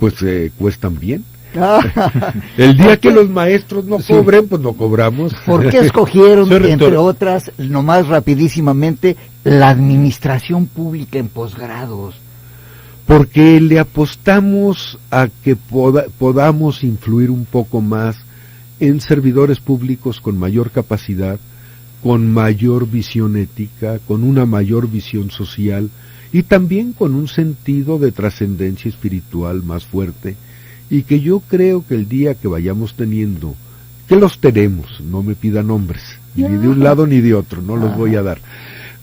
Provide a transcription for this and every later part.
pues cuestan bien. El día que los maestros no cobren, pues no cobramos. ¿Por qué escogieron, entre otras, nomás rapidísimamente, la administración pública en posgrados? Porque le apostamos a que podamos influir un poco más en servidores públicos con mayor capacidad, con mayor visión ética, con una mayor visión social y también con un sentido de trascendencia espiritual más fuerte, y que yo creo que el día que vayamos teniendo, que los tenemos, no me pidan nombres, ni de un lado ni de otro, no los voy a dar,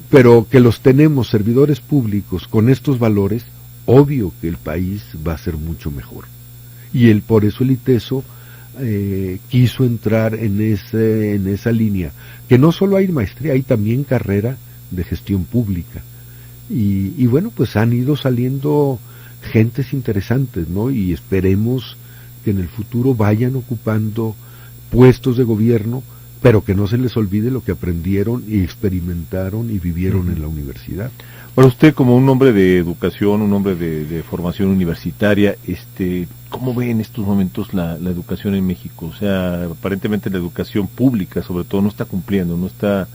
pero que los tenemos, servidores públicos con estos valores, obvio que el país va a ser mucho mejor. Y por eso el ITESO quiso entrar en esa línea, que no solo hay maestría, hay también carrera de gestión pública. Y bueno, pues han ido saliendo gentes interesantes, ¿no? Y esperemos que en el futuro vayan ocupando puestos de gobierno, pero que no se les olvide lo que aprendieron y experimentaron y vivieron en la universidad. Para usted, como un hombre de educación, un hombre de formación universitaria, ¿cómo ve en estos momentos la educación en México? O sea, aparentemente la educación pública, sobre todo, no está cumpliendo, no está,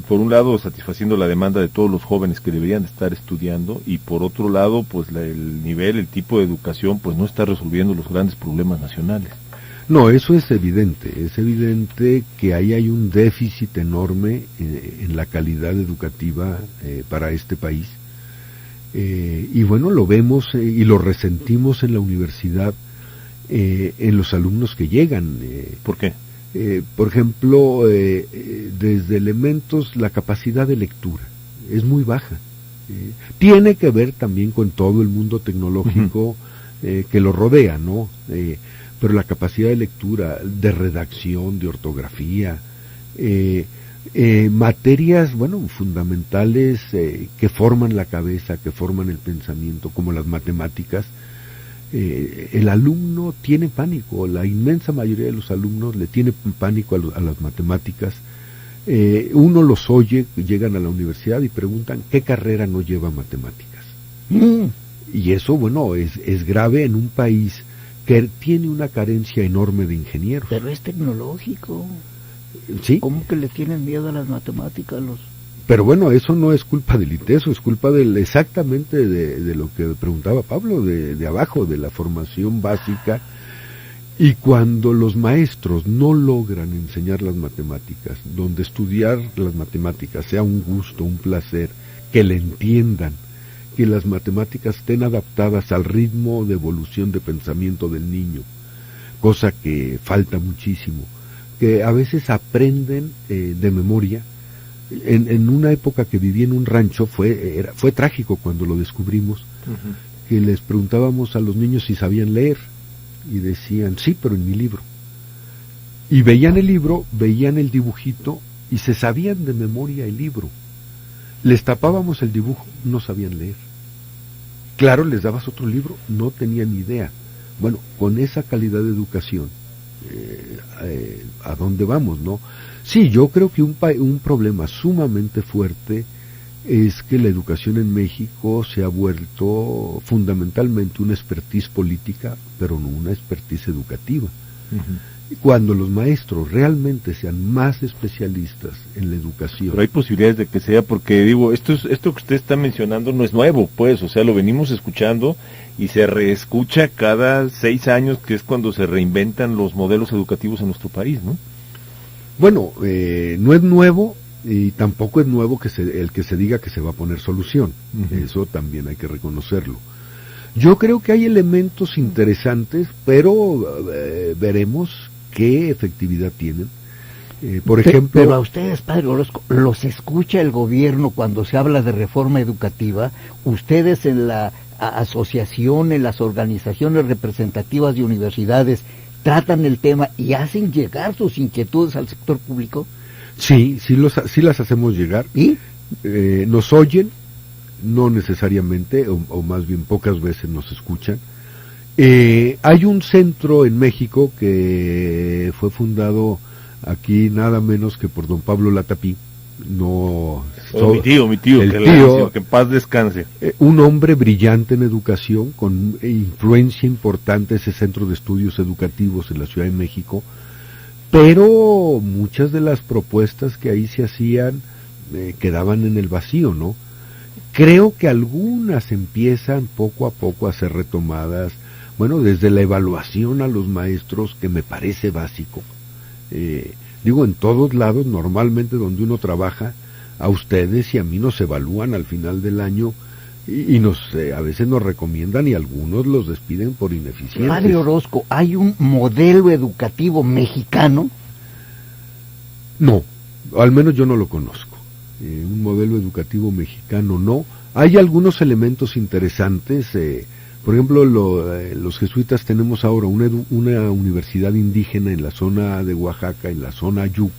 por un lado, satisfaciendo la demanda de todos los jóvenes que deberían de estar estudiando, y por otro lado, pues el tipo de educación, pues no está resolviendo los grandes problemas nacionales. No, eso es evidente que ahí hay un déficit enorme en la calidad educativa para este país, y bueno, lo vemos y lo resentimos en la universidad, en los alumnos que llegan. ¿Por qué? Por ejemplo, desde elementos, la capacidad de lectura es muy baja. Tiene que ver también con todo el mundo tecnológico que lo rodea, ¿no? Pero la capacidad de lectura, de redacción, de ortografía, materias, bueno, fundamentales que forman la cabeza, que forman el pensamiento, como las matemáticas. El alumno tiene pánico, la inmensa mayoría de los alumnos le tiene pánico a las matemáticas. Uno los oye, llegan a la universidad y preguntan ¿qué carrera no lleva matemáticas? Y eso, bueno, es grave en un país que tiene una carencia enorme de ingenieros. Pero es tecnológico. ¿Sí? ¿Cómo que le tienen miedo a las matemáticas los? Pero bueno, eso no es culpa del ITESO, es culpa exactamente de lo que preguntaba Pablo, de abajo, de la formación básica. Y cuando los maestros no logran enseñar las matemáticas, donde estudiar las matemáticas sea un gusto, un placer, que le entiendan, que las matemáticas estén adaptadas al ritmo de evolución de pensamiento del niño, cosa que falta muchísimo, que a veces aprenden de memoria. En una época que viví en un rancho fue trágico cuando lo descubrimos, que les preguntábamos a los niños si sabían leer y decían sí, pero en mi libro, y veían el libro, veían el dibujito y se sabían de memoria el libro. Les tapábamos el dibujo, no sabían leer. Claro, les dabas otro libro, no tenían idea. Bueno, con esa calidad de educación, ¿a dónde vamos, no? Sí, yo creo que un problema sumamente fuerte es que la educación en México se ha vuelto fundamentalmente una expertise política, pero no una expertise educativa. Y cuando los maestros realmente sean más especialistas en la educación. Pero hay posibilidades de que sea, porque digo, esto que usted está mencionando no es nuevo, pues, o sea, lo venimos escuchando y se reescucha cada 6 años, que es cuando se reinventan los modelos educativos en nuestro país, ¿no? Bueno, no es nuevo y tampoco es nuevo el que se diga que se va a poner solución. Eso también hay que reconocerlo. Yo creo que hay elementos interesantes, pero veremos qué efectividad tienen. Por ejemplo... Pero a ustedes, padre, los escucha el gobierno cuando se habla de reforma educativa. Ustedes en la asociación, en las organizaciones representativas de universidades, tratan el tema y hacen llegar sus inquietudes al sector público. Sí las hacemos llegar. ¿Y? Nos oyen, no necesariamente, o más bien pocas veces nos escuchan. Hay un centro en México que fue fundado aquí nada menos que por don Pablo Latapí, no... Mi tío, el que, tío, que en paz descanse. Un hombre brillante en educación, con influencia importante ese centro de estudios educativos en la Ciudad de México, pero muchas de las propuestas que ahí se hacían quedaban en el vacío, ¿no? Creo que algunas empiezan poco a poco a ser retomadas, bueno, desde la evaluación a los maestros, que me parece básico. Digo, en todos lados, normalmente donde uno trabaja, a ustedes y a mí nos evalúan al final del año y a veces nos recomiendan y algunos los despiden por ineficiencia. Padre Orozco, ¿hay un modelo educativo mexicano? No, al menos yo no lo conozco. Un modelo educativo mexicano no. Hay algunos elementos interesantes. Por ejemplo, los jesuitas tenemos ahora una universidad indígena en la zona de Oaxaca, en la zona Yuc,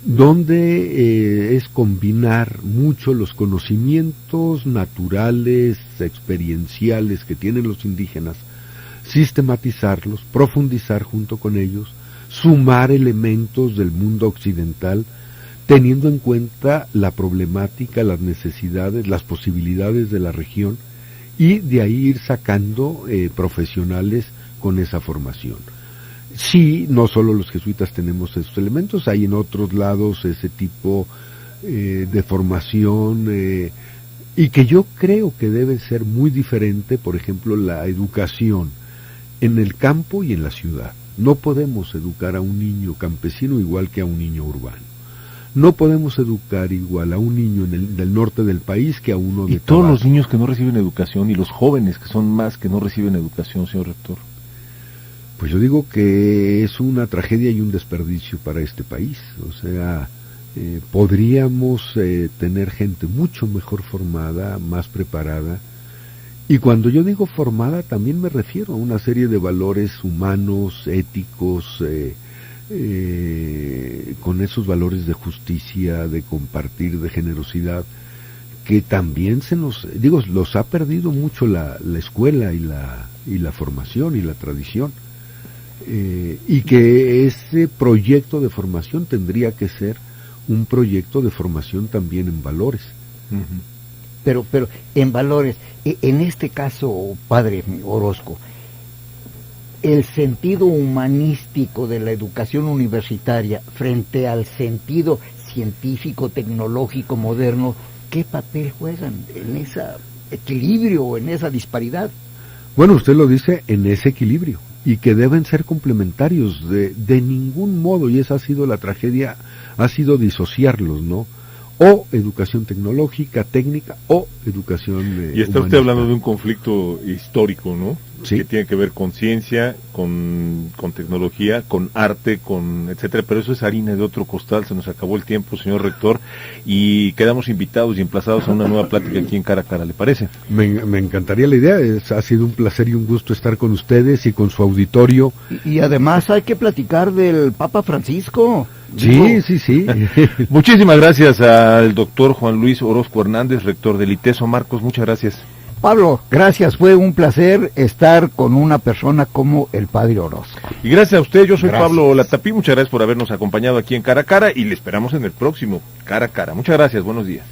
donde es combinar mucho los conocimientos naturales, experienciales que tienen los indígenas, sistematizarlos, profundizar junto con ellos, sumar elementos del mundo occidental, teniendo en cuenta la problemática, las necesidades, las posibilidades de la región, y de ahí ir sacando profesionales con esa formación. Sí, no solo los jesuitas tenemos esos elementos, hay en otros lados ese tipo de formación y que yo creo que debe ser muy diferente, por ejemplo, la educación en el campo y en la ciudad. No podemos educar a un niño campesino igual que a un niño urbano. No podemos educar igual a un niño del norte del país que a uno de Y todos Tabasco. los niños que no reciben educación y los jóvenes que son más que no reciben educación, señor rector. Pues yo digo que es una tragedia y un desperdicio para este país. O sea, podríamos tener gente mucho mejor formada, más preparada. Y cuando yo digo formada, también me refiero a una serie de valores humanos, éticos, con esos valores de justicia, de compartir, de generosidad, que también los ha perdido mucho la escuela y la formación y la tradición. Y que ese proyecto de formación tendría que ser un proyecto de formación también en valores. Pero en valores, en este caso, padre Orozco, el sentido humanístico de la educación universitaria frente al sentido científico, tecnológico, moderno, ¿qué papel juegan en ese equilibrio o en esa disparidad? Bueno, usted lo dice, en ese equilibrio, y que deben ser complementarios, de ningún modo, y esa ha sido la tragedia, ha sido disociarlos, ¿no? O educación tecnológica, técnica, o educación Y está usted hablando de un conflicto histórico, ¿no? Sí. Que tiene que ver con ciencia, con tecnología, con arte, con etcétera, pero eso es harina de otro costal. Se nos acabó el tiempo, señor rector, y quedamos invitados y emplazados a una nueva plática aquí en Cara a Cara, ¿le parece? Me encantaría la idea, ha sido un placer y un gusto estar con ustedes y con su auditorio. Y además hay que platicar del Papa Francisco. Sí. Muchísimas gracias al doctor Juan Luis Orozco Hernández, rector del ITESO. Marcos, muchas gracias. Pablo, gracias, fue un placer estar con una persona como el padre Orozco. Y gracias a usted, yo soy Gracias. Pablo Latapí, muchas gracias por habernos acompañado aquí en Cara a Cara y le esperamos en el próximo Cara a Cara. Muchas gracias, buenos días.